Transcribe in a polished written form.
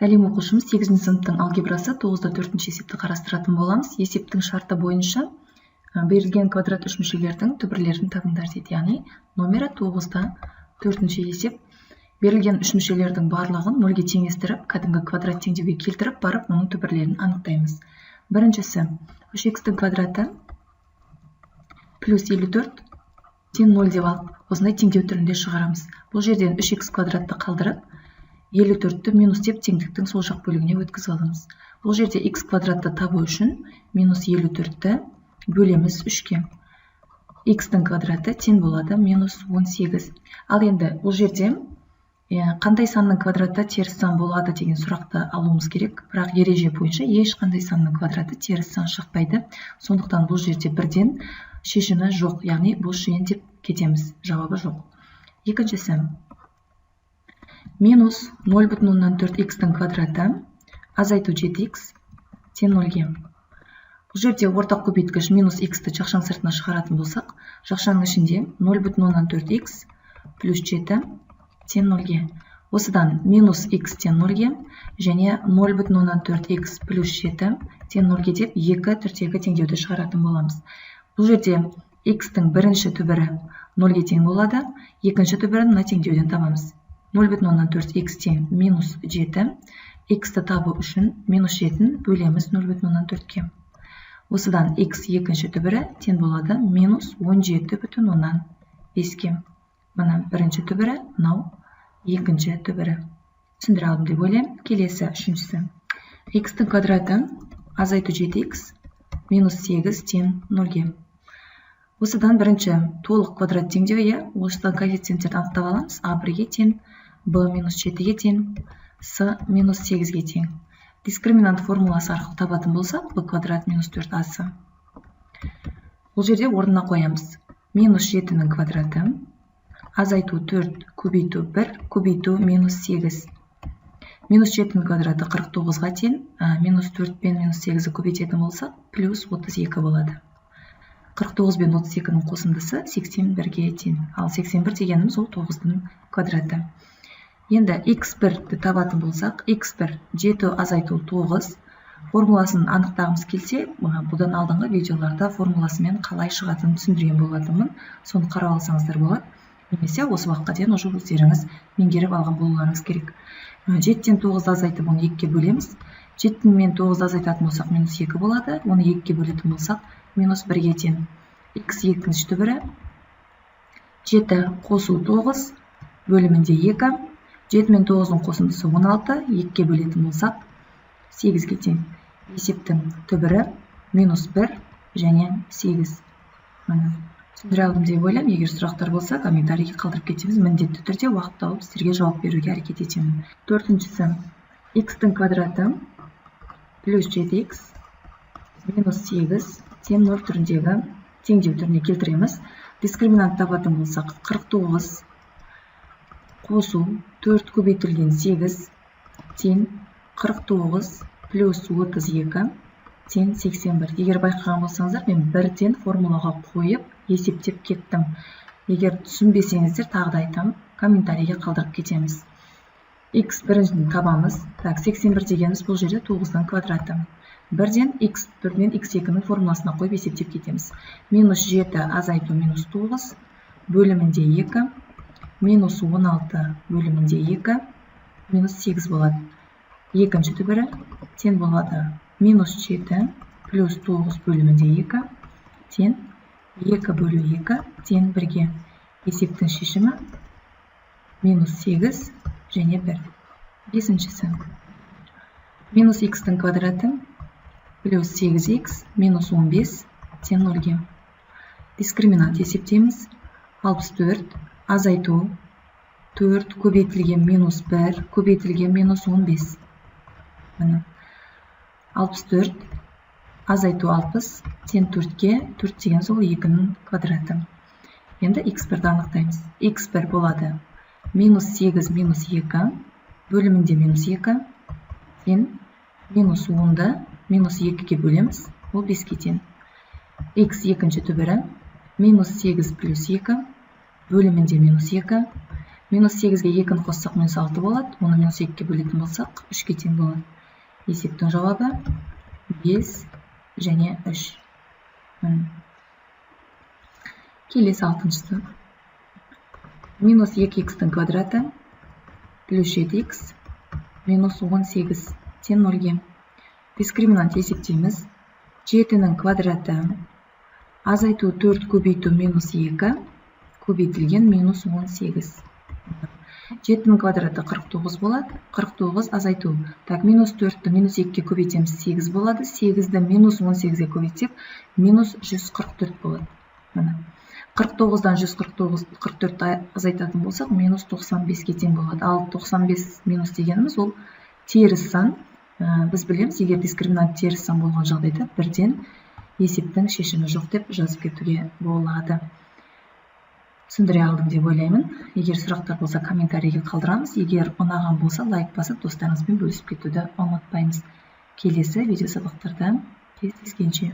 Сәлем оқушымыз 8-ші сыныптың алгебрасы 9-да 4-ші есепті қарастыратын боламыз. Есептің шарты бойынша берілген квадрат үш мүшелердің түбірлерін табыңдар дейді. Яғни номері 9-да 4-ші есеп. Берілген үш мүшелердің барлығын 0-ге теңестіріп, кәдімгі квадрат теңдеуге келтіріп барып, оның түбірлерін анықтаймыз. Біріншісі 3х-тің квадраты плюс 54 тең 0 деп алып, осындай теңдеу түрінде шығарамыз. Бұл жерден 3х квадратты қалдырып, 54-ті минус деп теңдіктің сол жақ бөлігіне өткізіп аламыз. Бұл жерде х квадратты табу үшін минус 54-ті бөлеміз 3-ке. Х-тің квадраты тең болады минус 18. Ал енді бұл жерде қандай санның квадраты теріс сан болады деген сұрақты алуымыз керек. Бірақ ереже бойынша ешқандай санның квадраты теріс сан шықпайды. Сондықтан бұл жерде бірден шешімі жоқ, яғни бұл жиын деп кетеміз. Жауабы жоқ. Екіншісі минус 0,4х-тің квадраты азайту 7х тең 0-ге. Бұл жерде ортақ көбейткіш минус х-ті жақшаң сыртына шығаратын болсақ, жақшаның ішінде 0,4х плюс 7 тең 0-ге. Осыдан минус х тең 0-ге және 0,4х плюс 7 тең 0-ге деп екі түрдегі теңдеуді шығаратын боламыз. Бұл жерде х-тің бірінші түбірі 0-ге тең болады, екінші түбірін мына теңдеуден табамыз. 0,4х тең минус 7, х-ті табу үшін минус 7-ін бөлеміз 0,4-ке. Осыдан х екінші түбірі тең болады минус 17,5-ке. Мына бірінші түбірі, мынау екінші түбірі. Түсіндіре алдым деп ойлаймын. Келесі үшіншісі. Х-тің квадраты азайту 7х минус 8 тең 0-ге. Осыдан бірінші толық квадрат теңдеу, осыдан коэффициенттерді анықтап аламыз. А1-ге тең, b минус 7-ге тең, с минус 8-ге тең. Дискриминант формуласы арқылы табатын болсақ, b квадрат минус 4ac. Бұл жерде орнына қоямыз. Минус 7-нің квадраты азайту 4 көбейту 1 көбейту минус 8. Минус 7-нің квадраты 49-ға тең, минус 4 пен минус 8-і көбейтетін болсақ, плюс 32 болады. 49 пен 32-нің қосындысы 81-ге тең. Ал 81 дегеніміз ол 9-дың квадраты. Енді x1-ді табатын болсақ, x1 7 азайту 9 формуласын анықтағымыз келсе, бұдан алдыңғы видеоларда формуласымен қалай шығатынын түсіндірген болатынмын. Соны қарап алсаңыздар болады. Немесе осы уақытқа дейін уже өздеріңіз меңгеріп алған болуларыңыз керек. 7-тен 9-ды азайтып, оны 2-ке бөлеміз. 7 мен 9-ды азайтатын болсақ, минус 2 болады. Оны 2-ке бөлетін болсақ, минус 1-ге тең. Х екінші түбірі 7 қосу 9 бөлімінде 2. 7 мен 9-ның қосындысы 16, 2-ке бөлетін болсақ, 8-ге тең. Есептің түбірі минус 1 және 8. Түсіндіре алдым деп ойлаймын. Егер сұрақтар болса, комментарийге қалдырып кетеміз. Міндетті түрде уақыт тауып сіздерге жауап беруге әрекет етемін. Төртіншісі, х-тің квадраты плюс 7х минус 8 тең 0 түріндегі теңдеу түріне келтіреміз. Дискриминант табатын болсақ, 49 қосу 4 көбейтілген 8 тең 49 плюс 32 тең 81. Егер байқаған болсаңыздар, мен бірден формулаға қойып есептеп кеттім. Егер түсінбесеңіздер, тағы да айтам, комментарийге қалдырып кетеміз. Х біріншін табамыз. 81 дегеніміз бұл жерде 9-дың квадраты. Бірден x1 мен x2-нің формуласына қойып есептеп кетеміз. Минус 7 азайту минус 9 бөлімінде 2, минус 16 бөлімінде 2, минус 8 болады. Екінші түбірі тең болады. Минус 7 плюс 9 бөлімінде 2 тең 2 бөлу 2 тең 1-ге. Есептің шешімі минус 8 және 1. Бесіншісі. Минус х-тің квадраты плюс 8х минус 15 тең 0-ге. Дискриминант есептейміз. 64 азайту 4 көбейтілген минус 1 көбейтілген минус 15. 64 азайту 60 тең 4-ке, 4 деген сол 2-нің квадраты. Енді x1-ді анықтаймыз. x1 болады минус 8 минус 2 бөлімінде минус 2 тең минус 10-ды минус 2-ке бөлеміз, ол 5-ке тең. X екінші түбірі минус 8 плюс 2 бөлімінде минус 2 минус 8-ге 2-ні қоссақ минус 6 болады. Оны минус 2-ге бөлетін болсақ 3-ге тең болады. Есептің жауабы 5 және 3. Келесі 6-шысы. Минус 2х-тің квадраты плюс 7х минус 18 тең 0-ге. Дискриминант есептейміз. 7-нің квадраты азайту 4 көбейту минус 2 көбейтілген минус 18. 7-нің квадраты 49 болады. 49 азайту. Так, минус 4-ті минус 2-ге көбейтеміз 8 болады. 8-ді минус 18-ге көбейтсек минус 144 болады. 49-дан 144 азайтатын болсақ минус 95-ге тең болады. Ал 95 минус дегеніміз ол теріс сан. Біз білеміз, егер дискриминант теріс сан болған жағдайда бірден есептің шешімі жоқ деп жазып кетуге болады. Түсіндіре алдым деп ойлаймын. Егер сұрақтар болса комментарийге қалдырамыз. Егер ұнаған болса лайк басып достарыңызбен бөлісіп кетуді ұмытпаймыз. Келесі видео сабақтарда кездескенше.